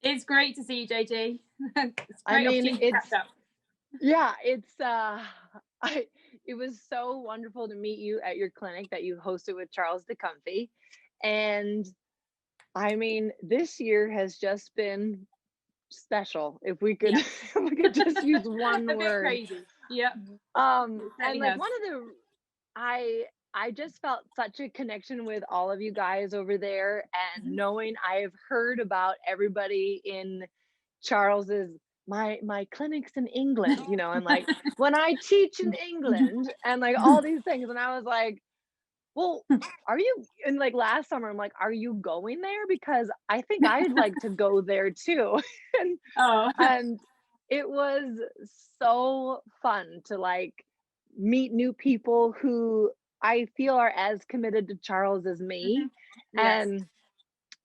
It's great to see you, JJ. It's a I great mean, opportunity to catch up. yeah, it's I it was so wonderful to meet you at your clinic that you hosted with Charles de Kunffy. And I mean, this year has just been special. If we could Yeah. if we could just use one A bit word. crazy. Yeah, it And certainly like has. one of the I just felt such a connection with all of you guys over there, and Mhm. knowing I've heard about everybody in Charles's my clinics in England, and like when I teach in England and like all these things. And I was like, well, are you, and like last summer, I'm like, are you going there? Because I think I'd like to go there too. and Oh, and it was so fun to like meet new people who I feel are as committed to Charles as me. mhm. Yes. And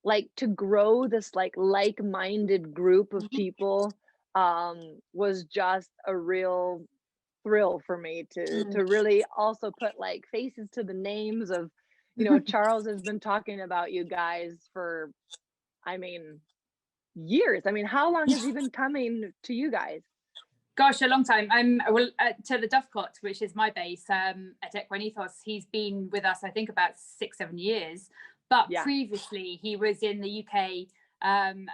like to grow this like-minded group of Mhm. people was just a real thrill for me Mm. to really also put like faces to the names of, Charles has been talking about you guys for, I mean, years. I mean, how long has he been coming to you guys? Gosh, a long time. Well, to the Dovecot, which is my base at Equinethos, he's been with us, I think, about 6, 7 years. But Yeah. previously, he was in the UK and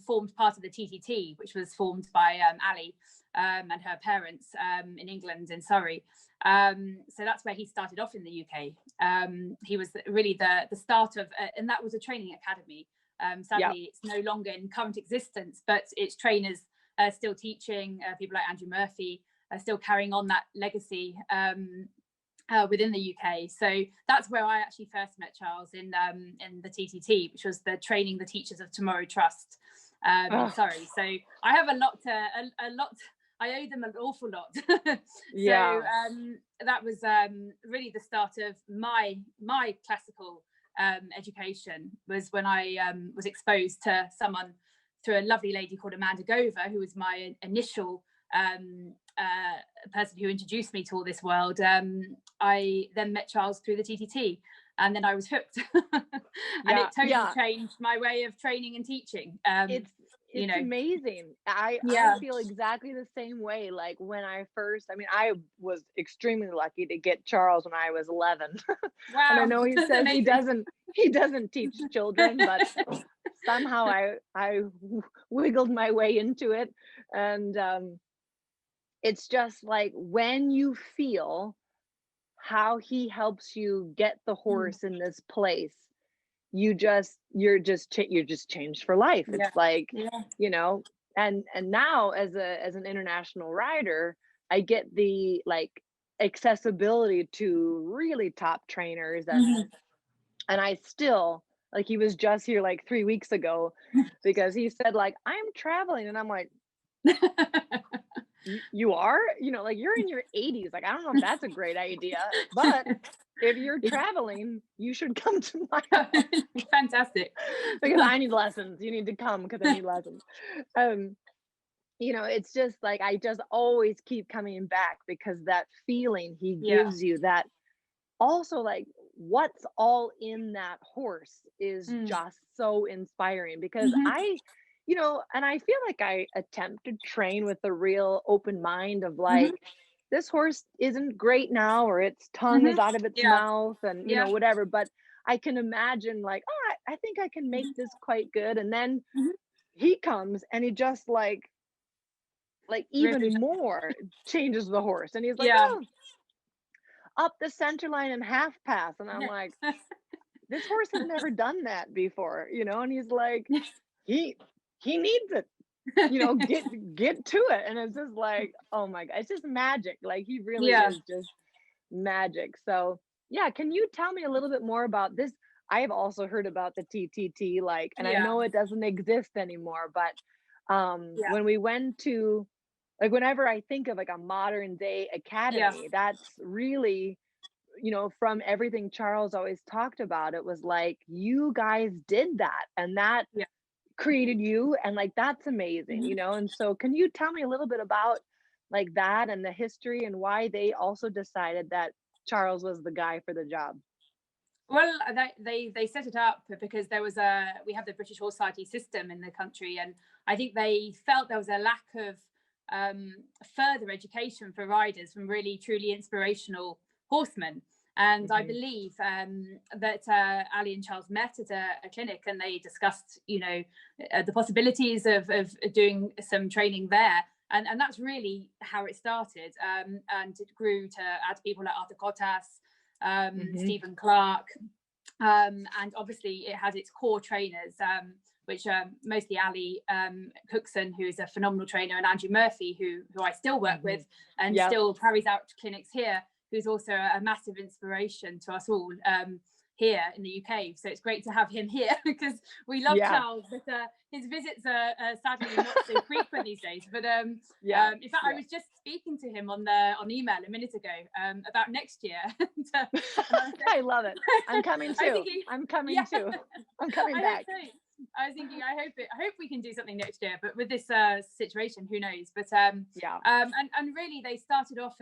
formed part of the TTT, which was formed by Ali and her parents in England, in Surrey. So that's where he started off in the UK. He was really the start of, and that was a training academy. Yeah. Sadly, it's no longer in current existence, but its trainers still teaching, people like Andrew Murphy still carrying on that legacy within the UK. So that's where I actually first met Charles in the TTT, which was the Training the Teachers of Tomorrow Trust in Oh, Surrey. So I have a lot. I owe them an awful lot. So yeah. that was really the start of my classical education. Was when I was exposed to someone through a lovely lady called Amanda Gover, who was my initial person who introduced me to all this world. I then met Charles through the TTT, and then I was hooked, and Yeah. it totally Yeah. changed my way of training and teaching. It's You it's know, amazing. I yeah, feel exactly the same way. Like when I mean, I was extremely lucky to get Charles when I was 11. And I wow, know he says he amazing. doesn't teach children, but somehow I wiggled my way into it. And it's just like when you feel how he helps you get the Mm, horse in this place, you're just changed for life. yeah, It's like, yeah, you know, and now as an international rider, I get the like accessibility to really top trainers. mhm. And I still, like, he was just here like 3 weeks ago because he said like, I'm traveling. And I'm like, you are, like you're in your 80s. Like, I don't know if that's a great idea, but if you're traveling, you should come to my Fantastic. because I need lessons. You need to come because I need lessons. Um, it's just like I just always keep coming back because that feeling he Yeah. gives you, that also like what's all in that horse is Mm, just so inspiring because mhm, and I feel like I attempt to train with a real open mind of mhm, like, this horse isn't great now, or its tongue mhm. is out of its Yeah, mouth, and yeah. whatever. But I can imagine like, oh, I think I can make Mhm, this quite good. And then mhm. he comes and he just like even Revolution. more changes the horse. And he's like, Yeah. oh, up the center line and half pass. And I'm like, this horse has never done that before, and he's like, he he needs it, get to it. And it's just like, oh my god, it's just magic. Like he really Yeah, is just magic. So yeah, can you tell me a little bit more about this? I have also heard about the TTT, like, and I yeah, know it doesn't exist anymore, but yeah, when we went to, like, whenever I think of like a modern day yeah. academy, that's really, from everything Charles always talked about, it was like you guys did that, and that Yeah. created you, and like that's amazing, Mhm. and so can you tell me a little bit about like that and the history and why they also decided that Charles was the guy for the job? Well, they set it up because we have the British Horse Society system in the country, and I think they felt there was a lack of further education for riders from really truly inspirational horsemen. And I believe that Ali and Charles met at a clinic, and they discussed, the possibilities of doing some training there. And that's really how it started. And it grew to add people like Arthur Kotas, Stephen Clark, and obviously it has its core trainers, which are mostly Ali Cookson, who is a phenomenal trainer, and Andrew Murphy, who I still work with and still carries out clinics here, who's also a massive inspiration to us all here in the UK. So it's great to have him here because we love Charles, but his visits are sadly not so frequent these days. But in fact, I was just speaking to him on email a minute ago about next year. I love it. I'm coming too. I'm coming too. I'm coming back. I was thinking, I hope we can do something next year, but with this situation, who knows? But and really, they started off.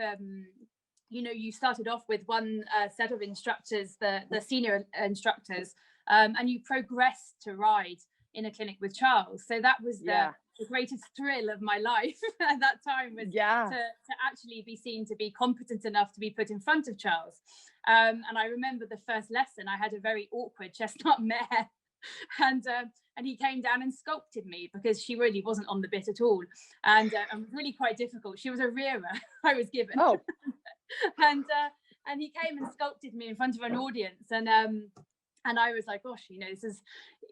You started off with one set of instructors, the senior instructors, and you progressed to ride in a clinic with Charles. So that was the greatest thrill of my life at that time, was to actually be seen to be competent enough to be put in front of Charles. And I remember the first lesson, I had a very awkward chestnut mare. And he came down and sculpted me because she really wasn't on the bit at all, and really quite difficult. She was a rearer I was given. And he came and sculpted me in front of an audience, and I was like, gosh,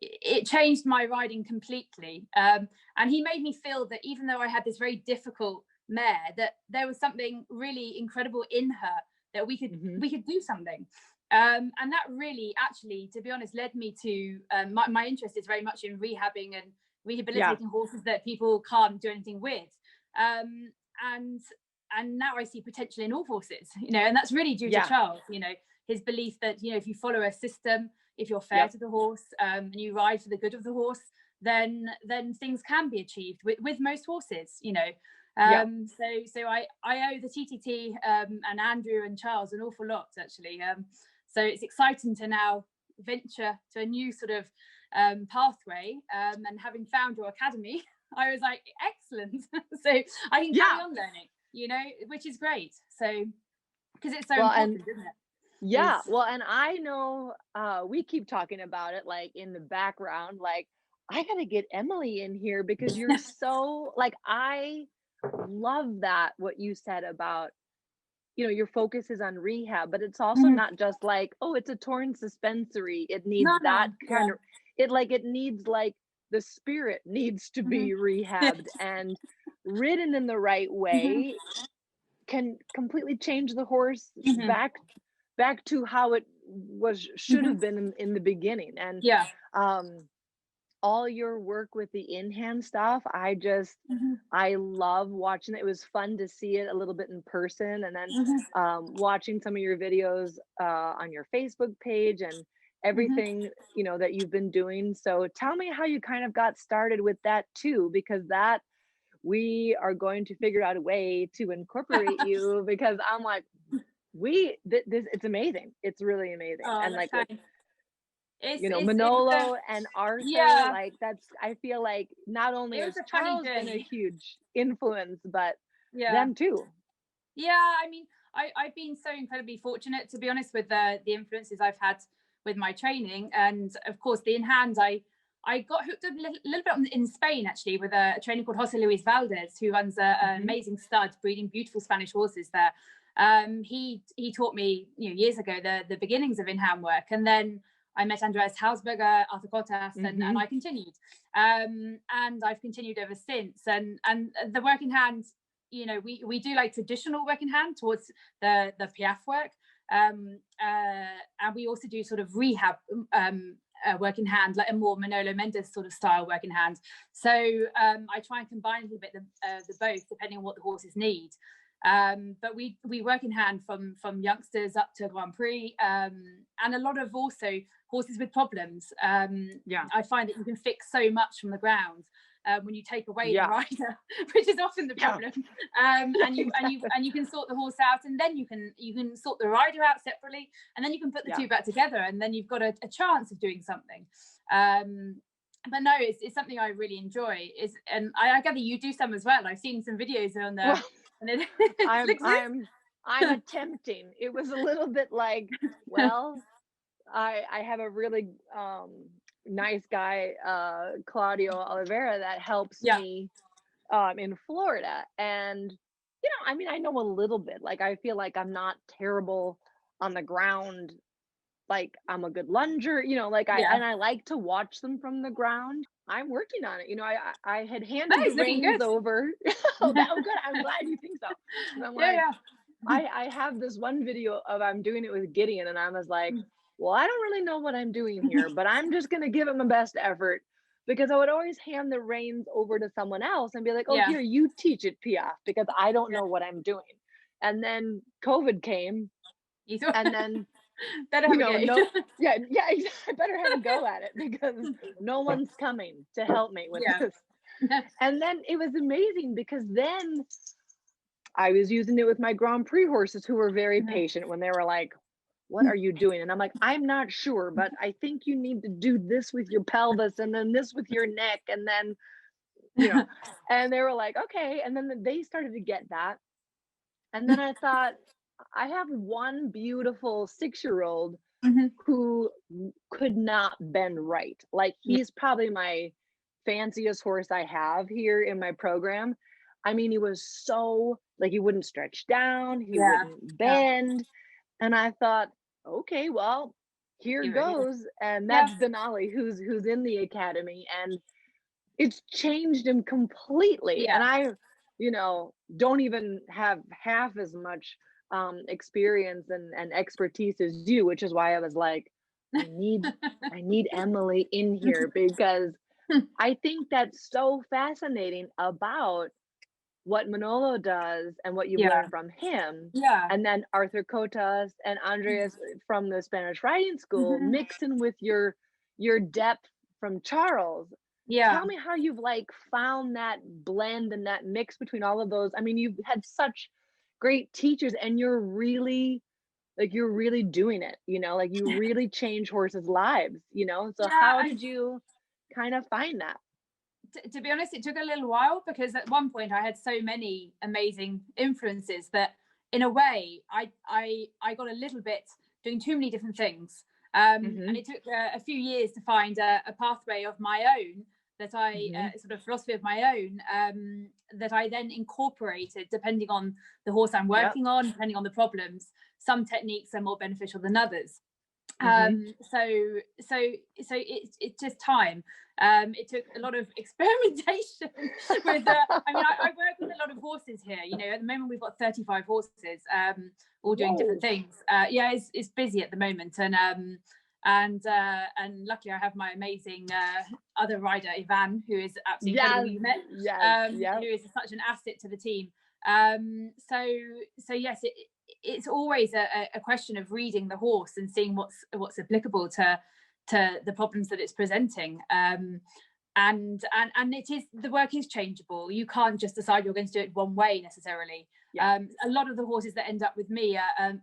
it changed my riding completely. And he made me feel that even though I had this very difficult mare, that there was something really incredible in her, that we could do something. And that really, actually, to be honest, led me to my interest is very much in rehabbing and rehabilitating horses that people can't do anything with. And now I see potential in all horses, and that's really due to Charles, his belief that, if you follow a system, if you're fair to the horse, and you ride for the good of the horse, then things can be achieved with most horses, So I owe the TTT and Andrew and Charles an awful lot, actually. So it's exciting to now venture to a new sort of pathway, and having found your academy, I was like, excellent. So I can carry on learning, which is great. So because it's so important, isn't it? Yeah. Well, and I know we keep talking about it, like in the background, like I got to get Emily in here because you're so like, I love that, what you said about, your focus is on rehab, but it's also not just like, oh, it's a torn suspensory. It needs kind of, it needs like the spirit needs to be rehabbed and ridden in the right way can completely change the horse back to how it should have been in the beginning. And all your work with the in-hand stuff, I love watching it. It was fun to see it a little bit in person, and then watching some of your videos on your Facebook page and everything that you've been doing. So tell me how you kind of got started with that too, because that we are going to figure out a way to incorporate you, because I'm like, it's amazing. It's really amazing. And like Manolo and Arthur, like I feel like not only has Charles been a huge influence, but them too. I mean, I've been so incredibly fortunate, to be honest, with the influences I've had with my training. And of course, the in-hand, I got hooked up a little bit in Spain, actually, with a trainer called Jose Luis Valdez, who runs an amazing stud breeding beautiful Spanish horses there. He taught me years ago the beginnings of in-hand work, and then I met Andreas Hausberger, Arthur Kotas, and I continued, and I've continued ever since. And the work in hand, we do like traditional work in hand towards the Piaf work, and we also do sort of rehab work in hand, like a more Manolo Mendes sort of style work in hand. So I try and combine a little bit the both, depending on what the horses need. But we work in hand from youngsters up to Grand Prix, and a lot of also horses with problems. I find that you can fix so much from the ground. when you take away Yeah. the rider, which is often the Yeah. problem. And you can sort the horse out, and then you can sort the rider out separately, and then you can put the Yeah. two back together, and then you've got a chance of doing something. But no, it's something I really enjoy. And I gather you do some as well. I've seen some videos on there. Well, I'm attempting. It was a little bit like, well, I have a really nice guy, Claudio Oliveira, that helps Yeah. me in Florida. And, you know, I mean, I know a little bit. Like, I feel like I'm not terrible on the ground. Like, I'm a good lunger, you know, like Yeah. I like to watch them from the ground. I'm working on it. You know, I had handed Oh, it's the looking reins good. over. Oh, that was good. I'm glad you think so. And I'm like, Yeah. I have this one video of I'm doing it with Gideon, and I was like, well, I don't really know what I'm doing here, but I'm just gonna give it my best effort, because I would always hand the reins over to someone else and be like, oh, Yeah. here, you teach it, Piaf, because I don't Yeah. know what I'm doing. And then COVID came, You thought, and then better you have a know, go. I better have a go at it, because no one's coming to help me with Yeah. this. And then it was amazing, because then I was using it with my Grand Prix horses, who were very patient when they were like, what are you doing? And I'm like, I'm not sure, but I think you need to do this with your pelvis, and then this with your neck, and then, you know, and they were like, okay. And then they started to get that. And then I thought, I have one beautiful 6-year-old who could not bend right. Like, he's probably my fanciest horse I have here in my program. I mean, he was so, like, he wouldn't stretch down, he wouldn't bend. And I thought, okay, well, here goes. And that's Denali, who's in the academy, and it's changed him completely. Yeah. And I, you know, don't even have half as much experience and expertise as you, which is why I was like, I need Emily in here, because I think that's so fascinating about what Manolo does and what you've learned from him. Yeah. And then Arthur Cotas and Andreas from the Spanish riding school, mixing with your depth from Charles. Yeah. Tell me how you've like found that blend and that mix between all of those. I mean, you've had such great teachers, and you're really doing it, you know, like you really change horses' lives, you know. So how did you kind of find that? To be honest, it took a little while, because at one point I had so many amazing influences that, in a way, I got a little bit doing too many different things. And it took a few years to find a pathway of my own, that I sort of philosophy of my own, that I then incorporated depending on the horse I'm working on, depending on the problems. Some techniques are more beneficial than others. So it's just time. It took a lot of experimentation with I mean, I work with a lot of horses here, you know. At the moment we've got 35 horses, all doing different things. It's busy at the moment, and luckily I have my amazing other rider, Ivan, who is absolutely incredible. You met, who is such an asset to the team. So yes, it's always a question of reading the horse and seeing what's applicable to the problems that it's presenting. And it is, the work is changeable. You can't just decide you're going to do it one way necessarily. A lot of the horses that end up with me are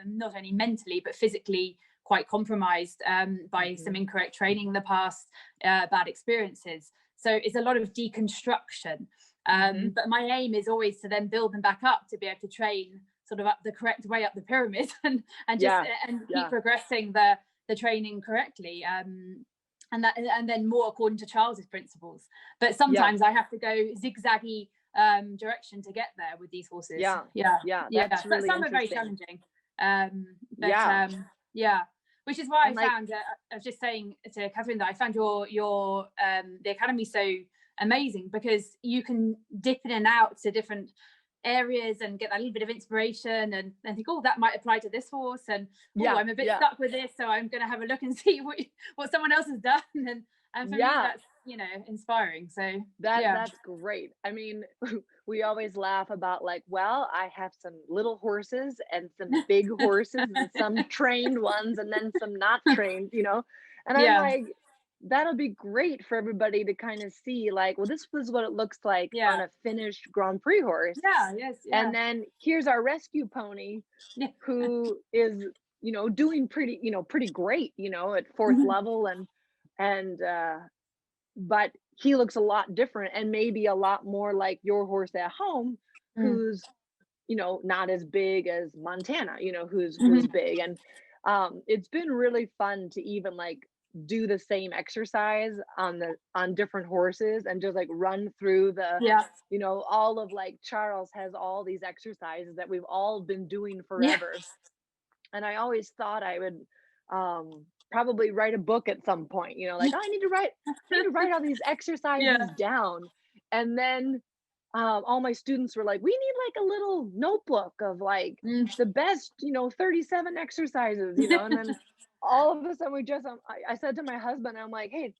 not only mentally but physically quite compromised by some incorrect training in the past, bad experiences. So it's a lot of deconstruction. But my aim is always to then build them back up to be able to train sort of up the correct way up the pyramid, and keep progressing the training correctly, and then more according to Charles's principles. But sometimes I have to go zigzaggy direction to get there with these horses. That's really some are very challenging, which is why I found I was just saying to Catherine that I found your the academy so amazing, because you can dip in and out to different areas and get that little bit of inspiration and think, oh, that might apply to this horse, and I'm a bit stuck with this, so I'm going to have a look and see what someone else has done, and for me that's, you know, inspiring. So that's great. I mean, we always laugh about like, well, I have some little horses and some big horses and some trained ones and then some not trained, you know. And I'm like, that'll be great for everybody to kind of see, like, well, this was what it looks like on Yeah. a finished Grand Prix horse. Yeah. Yes. Yeah. And then here's our rescue pony Yeah. who is, doing pretty great, at fourth Mhm. level, and but he looks a lot different and maybe a lot more like your horse at home, Mm. who's, not as big as Montana, who's Mhm. big. And it's been really fun to even like do the same exercise on different horses and just like run through the, Yeah. all of like Charles has all these exercises that we've all been doing Yeah. forever. And I always thought I would probably write a book at some point, like, oh, I need to write all these exercises Yeah. down. And then all my students were like, we need like a little notebook of like Mm. the best, 37 exercises, and then all of a sudden I said to my husband, I'm like, hey,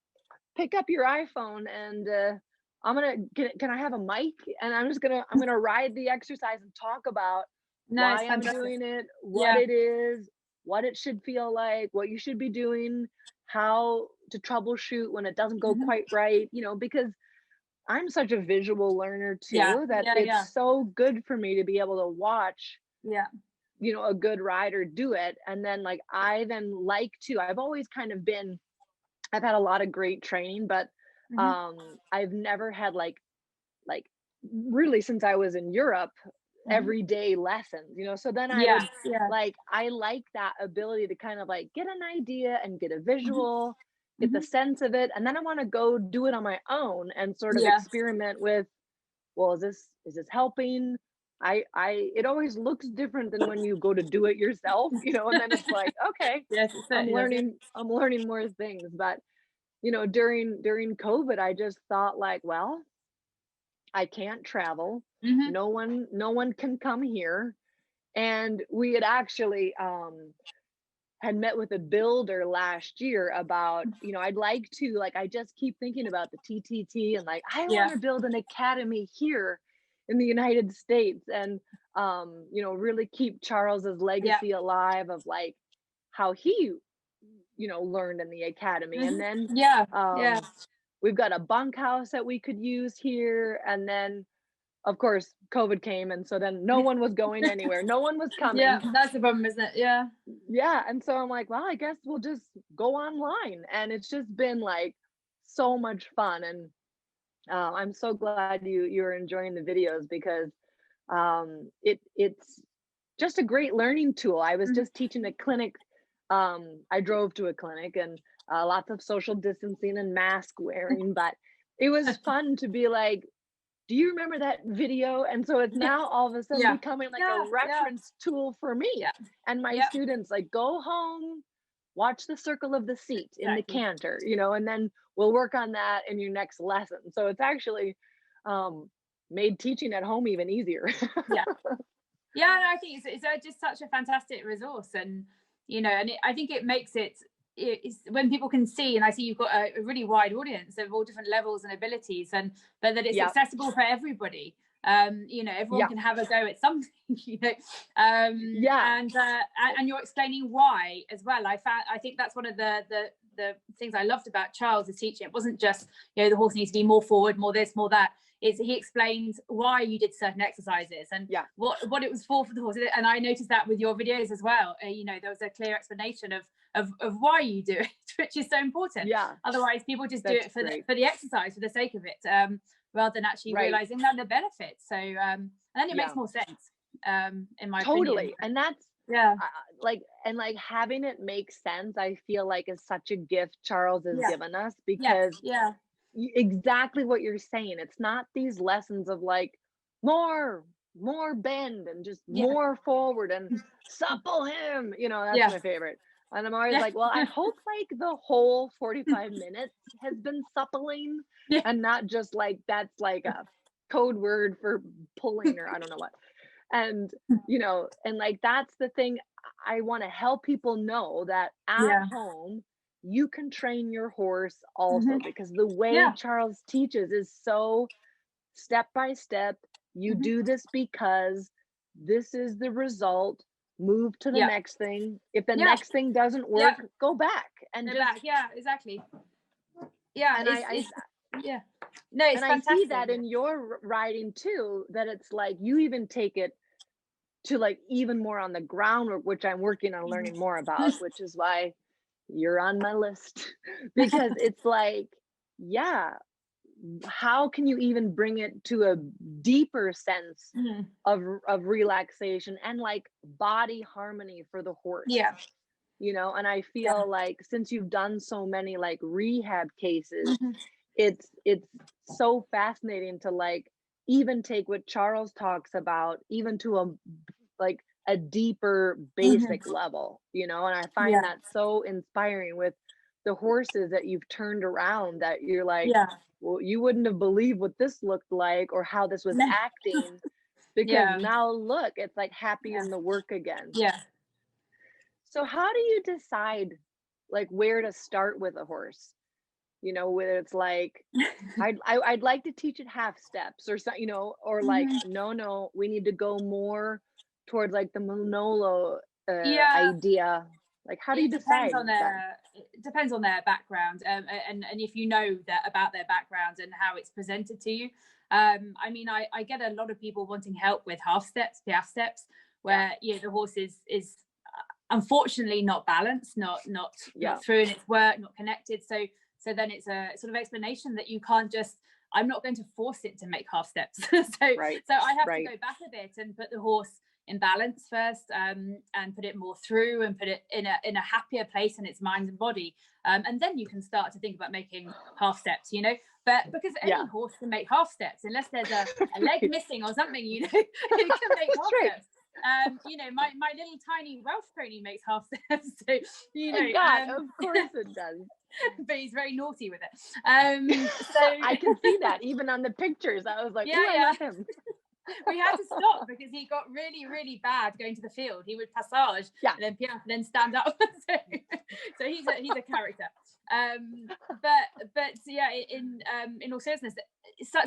pick up your iPhone and can I have a mic? And I'm gonna ride the exercise and talk about No, it's why I'm fantastic. doing it, what Yeah. it is, what it should feel like, what you should be doing, how to troubleshoot when it doesn't go Mhm. quite right, because I'm such a visual learner Yeah. too that Yeah. Yeah. it's so good for me to be able to watch, Yeah. a good rider do it. And then like I've always kind of been, I've had a lot of great training, but Mhm. I've never had like really since I was in Europe, Mhm. everyday lessons, so then Yeah. Yeah. I like that ability to kind of like get an idea and get a Mhm. visual, get the Mhm. sense of it, and then I want to go do it on my own and sort of Yeah. experiment with, well, is this helping? I it always looks different than when you go to do it yourself, and then it's like, okay, Yes, it I'm certainly does. Yeah. learning I'm learning more things. But during COVID, I just thought like, well, I can't travel. Mhm. No one can come here. And we had actually had met with a builder last year about, I'd like to, like, I just keep thinking about the TTT and like, I want Yeah. to build an academy here in the United States and, really keep Charles's Yeah. legacy alive of like how he, learned in the academy. And Mhm. then Yeah. Yeah. um, we've got a bunkhouse that we could use here. And then, of course, COVID came. And so then no one was going anywhere, no one was Yeah. coming. That's the problem, isn't it? Yeah. Yeah, and so I'm like, well, I guess we'll just go online, and it's just been like so much fun. And I'm so glad you're enjoying the videos because it's just a great learning tool. I was Mhm. just teaching a clinic. I drove to a clinic and lots of social distancing and mask wearing, but it was fun to be like, do you remember that video? And so it's Yeah. now all of a sudden Yeah. becoming like a Yeah. Yeah. reference tool for me Yeah. and my Yeah. students. Like, go home, watch the circle of the seat in the Exactly. canter, and then we'll work on that in your next lesson. So it's actually um, made teaching at home even easier. Yeah. Yeah, no, I think it's just such a fantastic resource, and I think it makes it's when people can see, and I see you've got a really wide audience of all different levels and abilities, and but that it's Yeah, accessible for everybody. Everyone yeah, can have a go at something, yeah, and you're explaining why as well. I think that's one of the things I loved about Charles' teaching. It wasn't just the horse needs to be more forward, more this, more that. He explains why you did certain exercises and yeah. what it was for the horse. And I noticed that with your videos as well. There was a clear explanation of why you do it, which is so important. Yeah, Otherwise, people just do that's it for great. the exercise, for the sake of it, rather than actually Right. realizing that the benefits. So, and then it Yeah. makes more sense, in my Totally. opinion. And that's Yeah. like having it make sense, I feel like is such a gift Charles has Yeah. given us Yes. because Yeah. exactly what you're saying. It's not these lessons of like more bend and just Yeah. more forward and supple him. That's Yeah. my favorite. And I'm always Yeah. like, well, I hope like the whole 45 minutes has been suppling Yeah. and not just like that's like a code word for pulling or I don't know what. And and like that's the thing I want to help people know that at Yeah. home you can train your horse also Mhm. because the way Yeah. Charles teaches is so step by step. You Mhm. do this because this is the result. Move to the Yeah. next thing. If the Yeah. next thing doesn't Yeah. work, go back and They're just back. Yeah. Exactly. yeah, And it's yeah, no, it's and I fantastic. see that in your writing too, that it's like you even take it to like even more on the groundwork, which I'm working on learning more about, which is why you're on my list. Because it's like, yeah, how can you even bring it to a deeper sense of relaxation and like body harmony for the horse? Yeah, You know, and I yeah, feel like since you've done so many like rehab cases, it's so fascinating to like even take what Charles talks about even to a like a deeper basic level, you know, and I find yeah, that so inspiring with the horses that you've turned around, that you're like, yeah, well, you wouldn't have believed what this looked like or how this was no, acting, because yeah, now look, it's like happy yeah, in the work again. yeah. So how do you decide like where to start with a horse? You know, whether it's like I'd like to teach it half steps or something, you know, or like no, we need to go more towards like the Manolo Yeah, idea. Like, how do you it depends decide on that? their background, and if you know that about their background and how it's presented to you. I mean, I get a lot of people wanting help with half steps, piaffe steps, where the horse is unfortunately not balanced, not through in its work, not connected. So then it's a sort of explanation that you can't just, I'm not going to force it to make half steps. So I have to go back a bit and put the horse in balance first, and put it more through and put it in a happier place in its mind and body, and then you can start to think about making half steps, you know. But because any horse can make half steps, unless there's a leg missing or something, you know, it can make half steps. You know, my little tiny Welsh pony makes half steps, so you know, of course it does. But he's very naughty with it. So I can see that even on the pictures. I was like, I love him. We had to stop because he got really, really bad going to the field. He would passage and then piaffe and then stand up. So he's a character. But yeah, in all seriousness,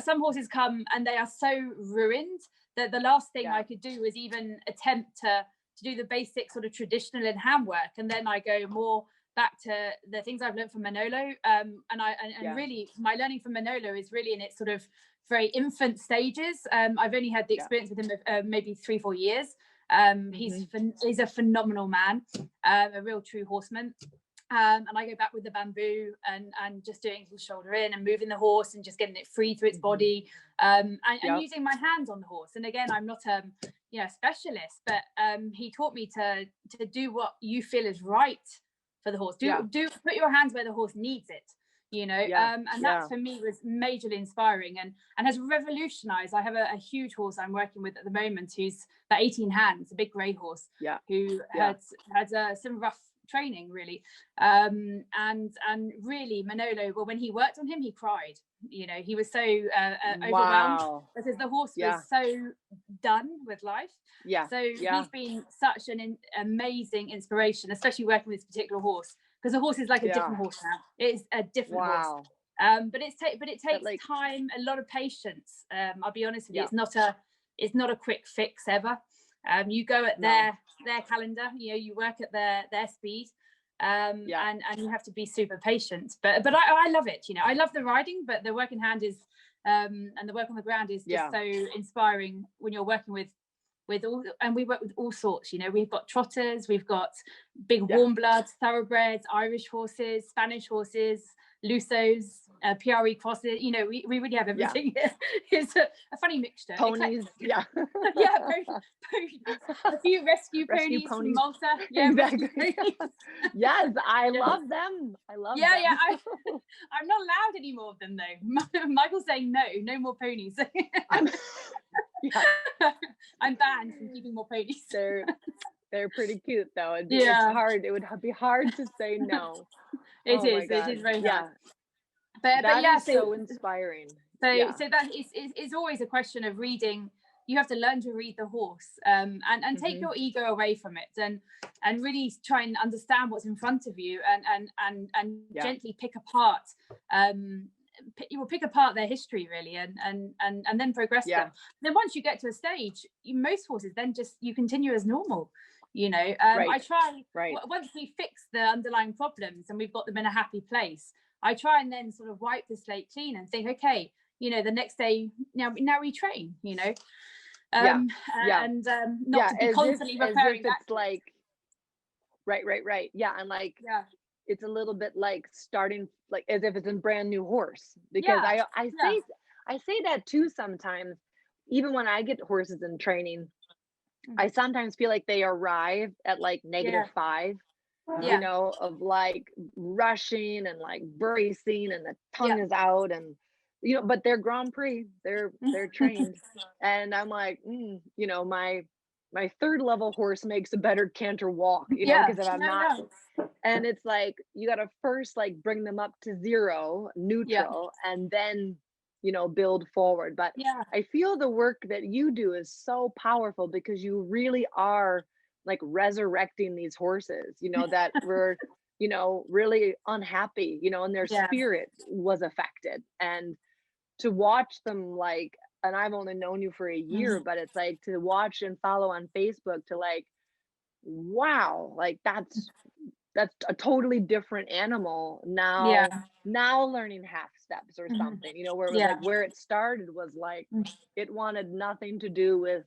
some horses come and they are so ruined that the last thing I could do was even attempt to do the basic sort of traditional in hand work, and then I go more back to the things I've learned from Manolo, and really my learning from Manolo is really in its sort of very infant stages. I've only had the experience with him of maybe 3-4 years. He's a phenomenal man, a real true horseman. And I go back with the bamboo and just doing his shoulder in and moving the horse and just getting it free through its body, and using my hands on the horse. And again, I'm not a specialist, but he taught me to do what you feel is right for the horse. Do put your hands where the horse needs it, you know. And that for me was majorly inspiring and has revolutionized. I have a huge horse I'm working with at the moment who's about 18 hands, a big grey horse, who had some rough training really, and really Manolo, well, when he worked on him, he cried, you know. He was so overwhelmed because the horse was so done with life. So he's been such an amazing inspiration, especially working with this particular horse, because the horse is like a different horse now. It's a different horse. But it takes time, a lot of patience. I'll be honest with you, it's not a quick fix ever. You go at their calendar, you know, you work at their speed, and you have to be super patient. But I love it, you know. I love the riding, but the work in hand is and the work on the ground is just so inspiring when you're working with all, and we work with all sorts, you know. We've got trotters, we've got big warm bloods, thoroughbreds, Irish horses, Spanish horses, Lusos, PRE crosses, you know. We really have everything. It's a funny mixture. Ponies, ponies. A few rescue ponies from Malta. Exactly. Yes, I love them. I love them. I'm not allowed any more of them though. Michael's saying no more ponies. I'm banned from keeping more ponies. They're pretty cute though. It's hard. It would be hard to say no. It is very hard. But is so inspiring. So that is always a question of reading. You have to learn to read the horse, and take your ego away from it, and really try and understand what's in front of you, and gently pick apart. You will pick apart their history really, and then progress them. Then once you get to a stage, most horses then just you continue as normal, you know. I try once we fix the underlying problems and we've got them in a happy place, I try and then sort of wipe the slate clean and think, okay, you know, the next day, now we train, you know, and not to be constantly repairing. It's like, right. Yeah. And like, it's a little bit like starting, like as if it's a brand new horse, because I say that too sometimes, even when I get horses in training, I sometimes feel like they arrive at like -5, you know, of like rushing and like bracing and the tongue is out, and you know, but they're Grand Prix, they're trained. And I'm like, you know, my third level horse makes a better canter walk, you know, because if I'm not, and it's like you got to first like bring them up to 0 neutral and then, you know, build forward. But I feel the work that you do is so powerful, because you really are like resurrecting these horses, you know, that were, you know, really unhappy, you know, and their spirit was affected. And to watch them, like, and I've only known you for a year, but it's like to watch and follow on Facebook, to like, wow, like that's a totally different animal now. Now learning half steps or something, you know, where it was like, where it started was like, it wanted nothing to do with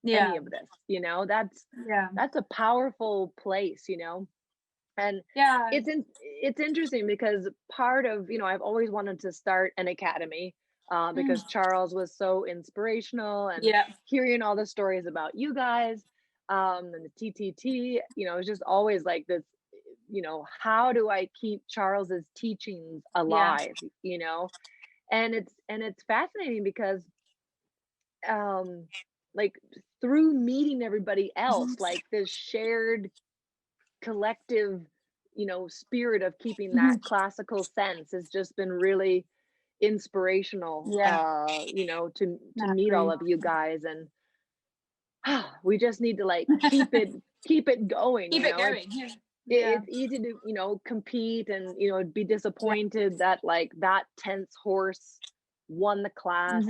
any of this, you know. That's a powerful place, you know. And it's interesting because part of, you know, I've always wanted to start an academy, because Charles was so inspirational, and hearing all the stories about you guys, and the TTT, you know, it's just always like this, you know, how do I keep Charles's teachings alive, you know? And it's fascinating because like through meeting everybody else, like this shared collective, you know, spirit of keeping that classical sense has just been really inspirational, you know, to meet all of you guys. And we just need to like keep it going, keep you it know. going. It's easy to, you know, compete and, you know, be disappointed that like that tense horse won the class,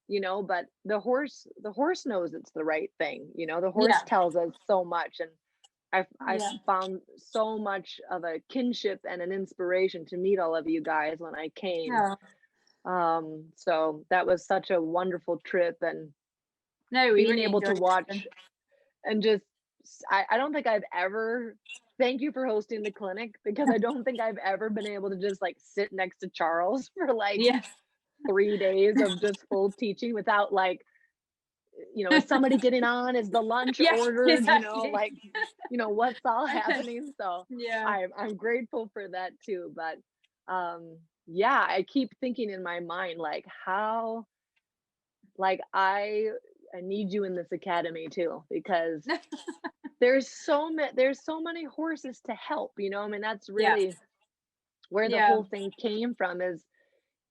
you know, but the horse knows it's the right thing, you know. The horse tells us so much. And I've found so much of a kinship and an inspiration to meet all of you guys when I came. So that was such a wonderful trip, and being really able to watch and just, I don't think I've ever, thank you for hosting the clinic, because I don't think I've ever been able to just like sit next to Charles for like 3 days of just full teaching without like, you know, is somebody getting on? Is the lunch ordered? You know, like, you know, what's all happening? So I'm grateful for that too. But I keep thinking in my mind, like, how, like I need you in this academy too, because there's so many horses to help, you know. I mean, that's really where the whole thing came from, is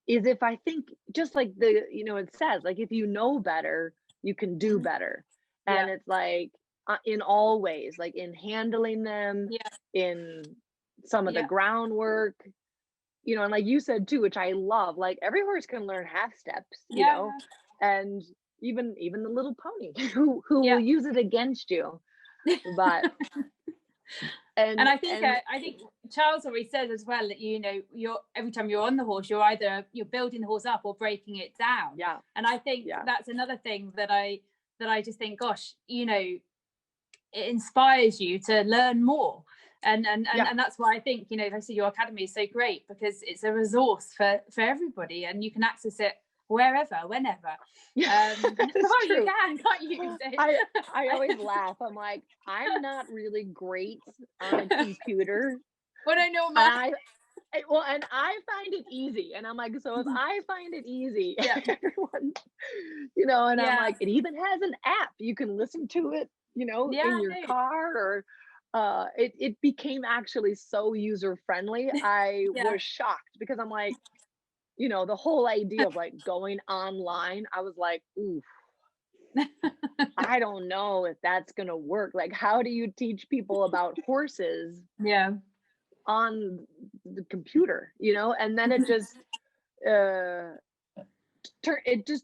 if I think, just like the, you know, it says like, if you know better, you can do better. And it's like, in all ways, like in handling them, in some of the groundwork, you know. And like you said too, which I love, like every horse can learn half steps, you know. And even the little pony who will use it against you. But and I think Charles always says as well that, you know, you're, every time you're on the horse, you're building the horse up or breaking it down. And I think that's another thing that I just think, gosh, you know, it inspires you to learn more. And that's why I think, you know, like I said, your academy is so great, because it's a resource for everybody, and you can access it wherever, whenever. You can, can't you? I always laugh. I'm like, I'm not really great on a computer. But I know and I find it easy. And I'm like, so if I find it easy, everyone, you know. And I'm like, it even has an app. You can listen to it, you know, in your car, or it became actually so user friendly. I was shocked, because I'm like, you know, the whole idea of like going online, I was like, oof, I don't know if that's gonna work. Like, how do you teach people about horses on the computer, you know? And then it just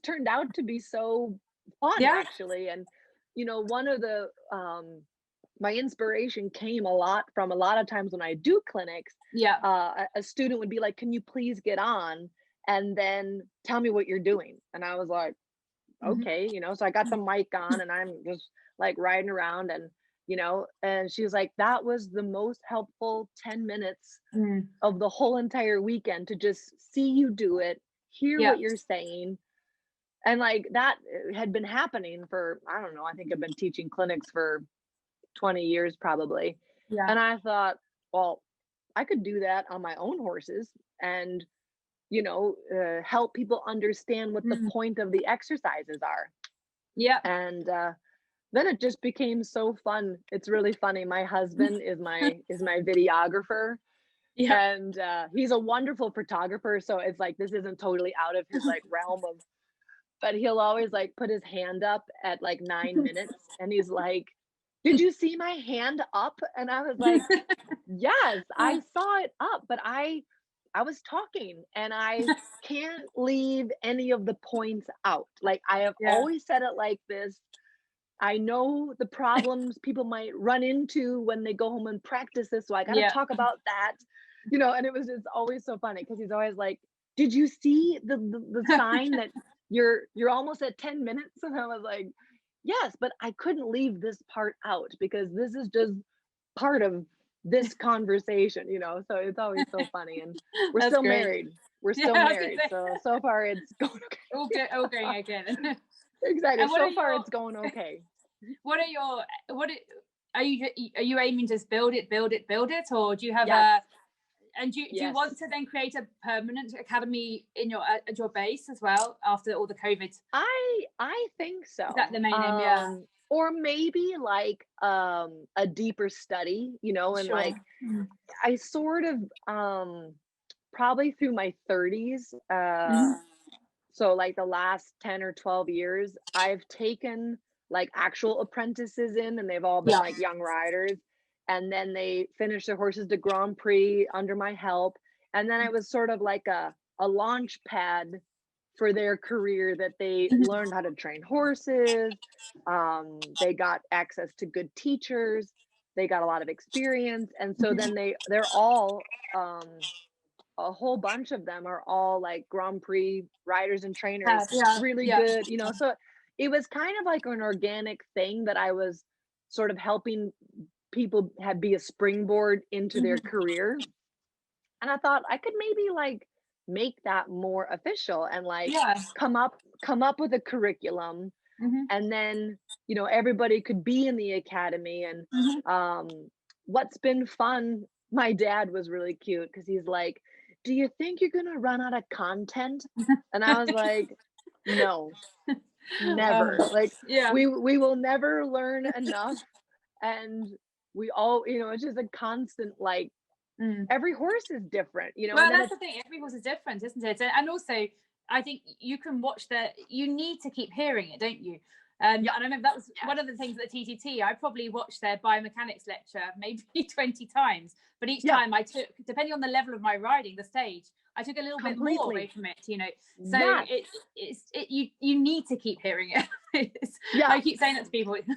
turned out to be so fun, actually. And you know, one of the my inspiration came a lot from, a lot of times when I do clinics, Yeah. a student would be like, can you please get on and then tell me what you're doing? And I was like, Mhm. okay, so I got the mic on and I'm just like riding around, and and she was like, that was the most helpful 10 minutes Mm. of the whole entire weekend, to just see you do it, hear Yeah. what you're saying. And like that had been happening for, I don't know, I think I've been teaching clinics for 20 years probably. Yeah. And I thought, well, I could do that on my own horses, and help people understand what the Mm. point of the exercises are. Yeah. And then it just became so fun. It's really funny. My husband is my videographer, Yeah. and he's a wonderful photographer. So it's like this isn't totally out of his like realm of, but he'll always like put his hand up at like 9 minutes, and he's like, "Did you see my hand up?" And I was like, "Yes, I saw it up, but I was talking, and I can't leave any of the points out. Like I have Yeah. always said it like this. I know the problems people might run into when they go home and practice this, so I got to Yeah. talk about that." And it was just always so funny because he's always like, "Did you see the sign that you're almost at 10 minutes?" And I was like, "Yes, but I couldn't leave this part out because this is just part of this conversation." So it's always so funny, and we're That's still great. married. We're Yeah, still I was gonna married. say So far it's going okay. all good, all going okay then. Exactly. And what are So far your it's going okay. what are your what are you aiming to just build it, build it, or do you have Yes. a and do you Yes. want to then create a permanent academy in your at your base as well after all the COVID? Is I think that so. the main aim? Yeah. Or maybe like a deeper study, and Sure. like Mm. I sort of probably through my 30s, Mhm. so like the last 10 or 12 years, I've taken like actual apprentices in, and they've all been Yeah. like young riders. And then they finished their horses to Grand Prix under my help. And then it was sort of like a launch pad for their career, that they Mhm. learned how to train horses. They got access to good teachers. They got a lot of experience. And so then they're all a whole bunch of them are all like Grand Prix riders and trainers, Yeah. really Yeah. good. So it was kind of like an organic thing that I was sort of helping people have be a springboard into their Mhm. career. And I thought I could maybe like make that more official, and like Yeah. come up with a curriculum, Mhm. and then everybody could be in the academy. And Mhm. what's been fun, my dad was really cute because he's like, do you think you're gonna run out of content? And I was like, no, never. Like Yeah. we will never learn enough. And we all, it's just a constant, like, Mm. every horse is different, Well, and then that's it's the thing. Every horse is different, isn't it? And also, I think you can watch you need to keep hearing it, don't you? yeah, And I remember that was yes, one of the things at the TTT. I probably watched their biomechanics lecture maybe 20 times, but each yeah, time I took, depending on the level of my riding, the stage, I took a little bit more away completely. from it. So Yes, you need to keep hearing it. yeah. I keep saying that to people. It's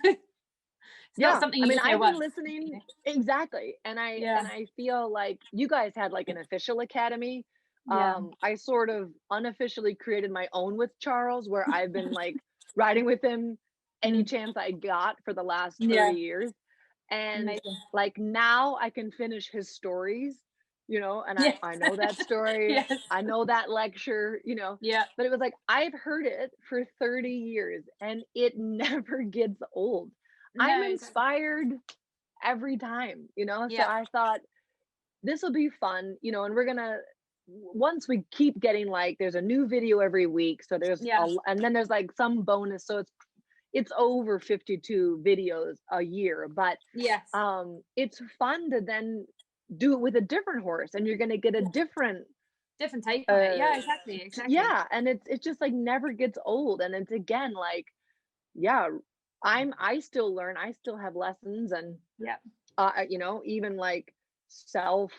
not Yeah, something I you mean, just hear I've been once. listening exactly, and I Yeah. and I feel like you guys had like an official academy. Yeah. I sort of unofficially created my own with Charles, where I've been like riding with him any Mm. chance I got for the last 30 Yeah. years. And Amazing. like now I can finish his stories, and I Yes. I know that story, Yes. I know that lecture. Yeah. But it was like I've heard it for 30 years and it never gets old. I'm No, exactly. inspired every time. So Yeah. I thought this will be fun, and we're gonna, once we keep getting, like, there's a new video every week, so Yeah. and then there's like some bonus, so it's over 52 videos a year. But Yes. it's fun to then do it with a different horse, and you're gonna get a Yeah. different Different take on it. uh Yeah, exactly. Exactly. yeah, and it's just like never gets old. And it's again like, yeah, I still learn, I still have lessons. And Yeah. even like self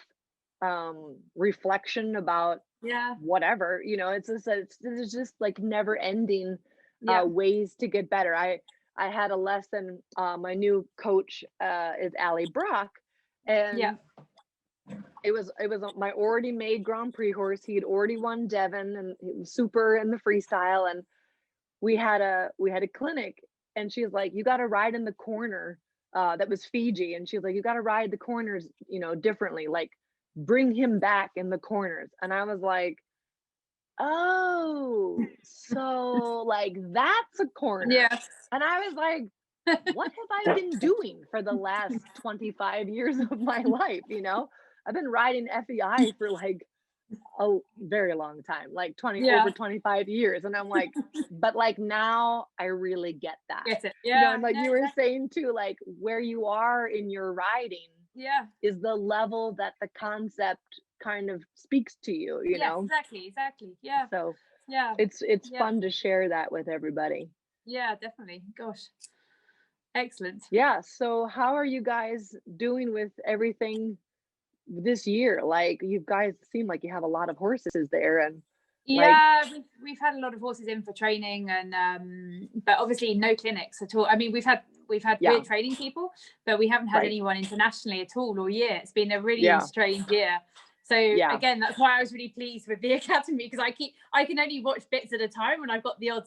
reflection about Yeah. whatever. There's just like never ending Yeah. ways to get better. I had a lesson, my new coach is Allie Brock, Yeah. and it was my already made Grand Prix horse. He had already won Devon, and he was super in the freestyle. And we had a clinic, and she's like, you got to ride in the corner. That was Fiji, and she was like, you got to ride the corners, you know, differently. Like, bring him back in the corners. And I was like, oh, so like that's a corner. Yes. And I was like, what have I been doing for the last 25 years of my life? You know, I've been riding FEI for like a very long time, like over 25 years. And I'm like, but like now I really get that. Get it. You know, and like you were saying too, like where you are in your riding is the level that the concept kind of speaks to you, you know? Exactly. Yeah. So yeah, it's fun to share that with everybody. Yeah, definitely. Gosh. Excellent. Yeah. So how are you guys doing with everything this year? Like, you guys seem like you have a lot of horses there, and we've had a lot of horses in for training, and but obviously no clinics at all. I mean, we've had we're training people, but we haven't had anyone internationally at all year. It's been a really strange year. So again, that's why I was really pleased with the academy, because I can only watch bits at a time, and I've got the odd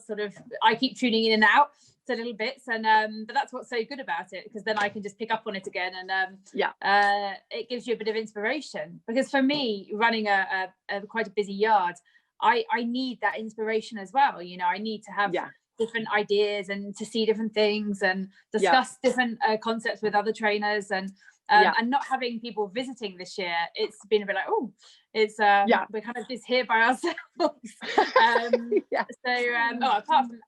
I keep tuning in and out to little bits, and but that's what's so good about it, because then I can just pick up on it again, and it gives you a bit of inspiration. Because for me, running a quite a busy yard, I need that inspiration as well. You know, I need to have different ideas and to see different things and discuss different concepts with other trainers, and not having people visiting this year, it's been a bit like, oh, it's we're kind of just here by ourselves. Apart from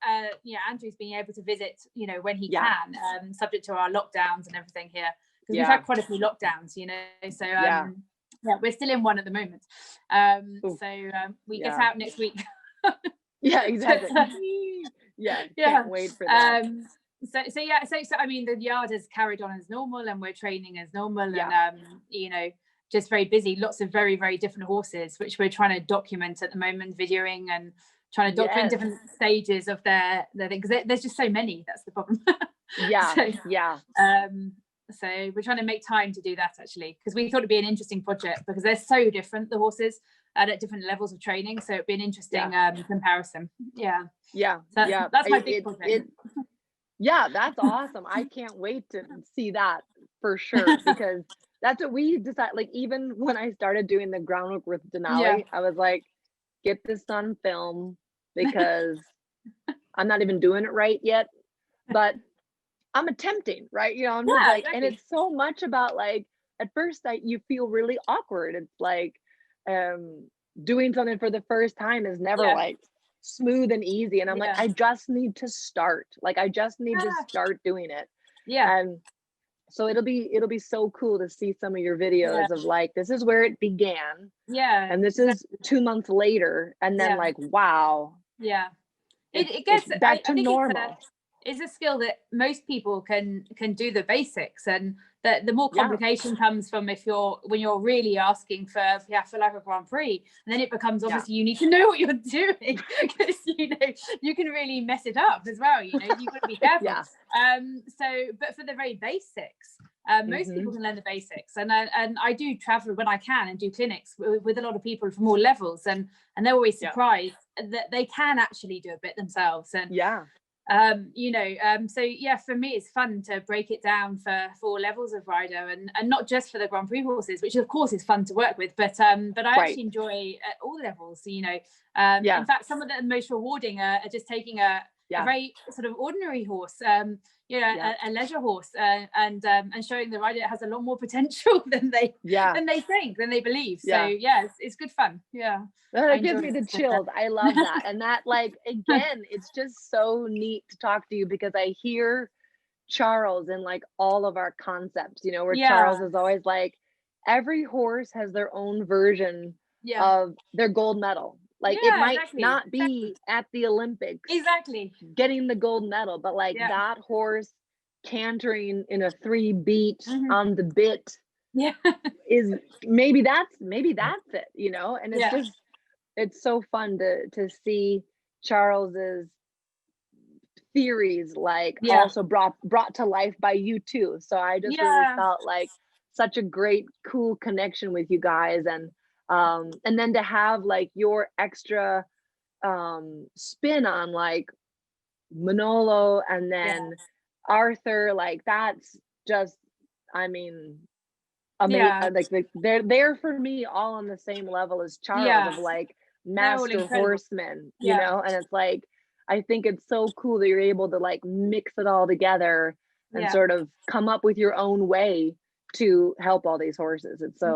Andrew's being able to visit, you know, when he can, subject to our lockdowns and everything here, because we've had quite a few lockdowns, you know. So we're still in one at the moment. We get out next week. Exactly. Can't wait for that. So I mean, the yard has carried on as normal, and we're training as normal, and you know, just very busy. Lots of very, very different horses, which we're trying to document at the moment, videoing and trying to document different stages of their thing, because there's just so many. That's the problem. So we're trying to make time to do that, actually, because we thought it'd be an interesting project, because they're so different, the horses, and at different levels of training. So it'd be an interesting comparison. That's my big project. That's awesome. I can't wait to see that for sure, because that's what we decided. Like, even when I started doing the groundwork with Denali, I was like, get this on film, because I'm not even doing it right yet, but I'm attempting, right? You know, I'm just like, and it's so much about, like, at first you feel really awkward. It's like doing something for the first time is never like smooth and easy, and I'm like, I just need to start. Like, I just need to start doing it. And so it'll be so cool to see some of your videos of like, this is where it began, and this is 2 months later, and then like, wow, it gets back to normal. It's a skill that most people can do the basics, and the more complication comes from when you're really asking for like a Grand Prix, and then it becomes obviously you need to know what you're doing, because you know you can really mess it up as well. You know, you've got to be careful. But for the very basics, most people can learn the basics, and I do travel when I can and do clinics with a lot of people from all levels, and they're always surprised that they can actually do a bit themselves. And for me, it's fun to break it down for all levels of rider, and not just for the Grand Prix horses, which of course is fun to work with, but I actually enjoy at all levels. You know, in fact, some of the most rewarding are just taking a very sort of ordinary horse, a leisure horse, and showing the rider it has a lot more potential than they think, than they believe. So it's good fun. It gives me the chills. I love that. And that, like, again, it's just so neat to talk to you, because I hear Charles in like all of our concepts, you know, where Charles is always like, every horse has their own version of their gold medal. Like, it might not be at the Olympics getting the gold medal, but like that horse cantering in a 3 beat on the bit is maybe that's it, you know. And it's just, it's so fun to see Charles's theories also brought to life by you too. So I just really felt like such a great, cool connection with you guys. And then to have like your extra spin on like Manolo and then Arthur, like that's just, I mean, amazing. Like they're there for me all on the same level as Charles, of like master horsemen, you know. And it's like, I think it's so cool that you're able to like mix it all together and sort of come up with your own way to help all these horses. It's so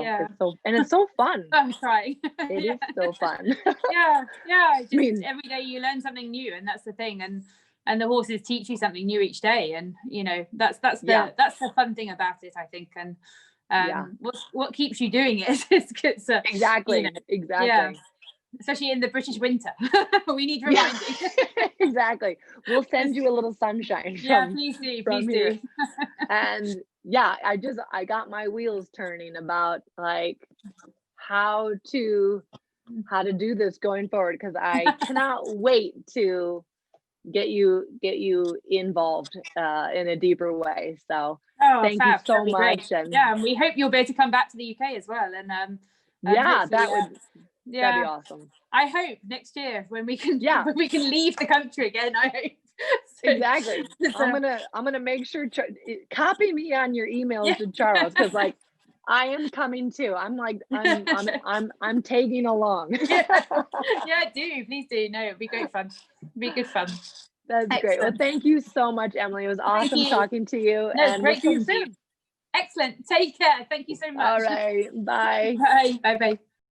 fun. I'm trying. It is so fun. Just every day you learn something new, and that's the thing. And the horses teach you something new each day, and you know, that's the fun thing about it, I think. And what keeps you doing it is exactly, you know, especially in the British winter. We need reminding. Exactly. We'll send you a little sunshine please do. And I got my wheels turning about like how to do this going forward, because I cannot wait to get you involved in a deeper way. So thank you so much. And and we hope you'll be able to come back to the UK as well. And that'd be awesome. I hope next year when we can leave the country again. I hope. So, exactly. I'm gonna make sure copy me on your emails to Charles, because like I am coming too. I'm I'm tagging along. Do please do. No, it'd be great fun. It'd be good fun. That's excellent. Great. Well, thank you so much, Emily. It was awesome talking to you. No, and great. We'll see you soon. Excellent. Take care. Thank you so much. All right. Bye. Bye. Bye.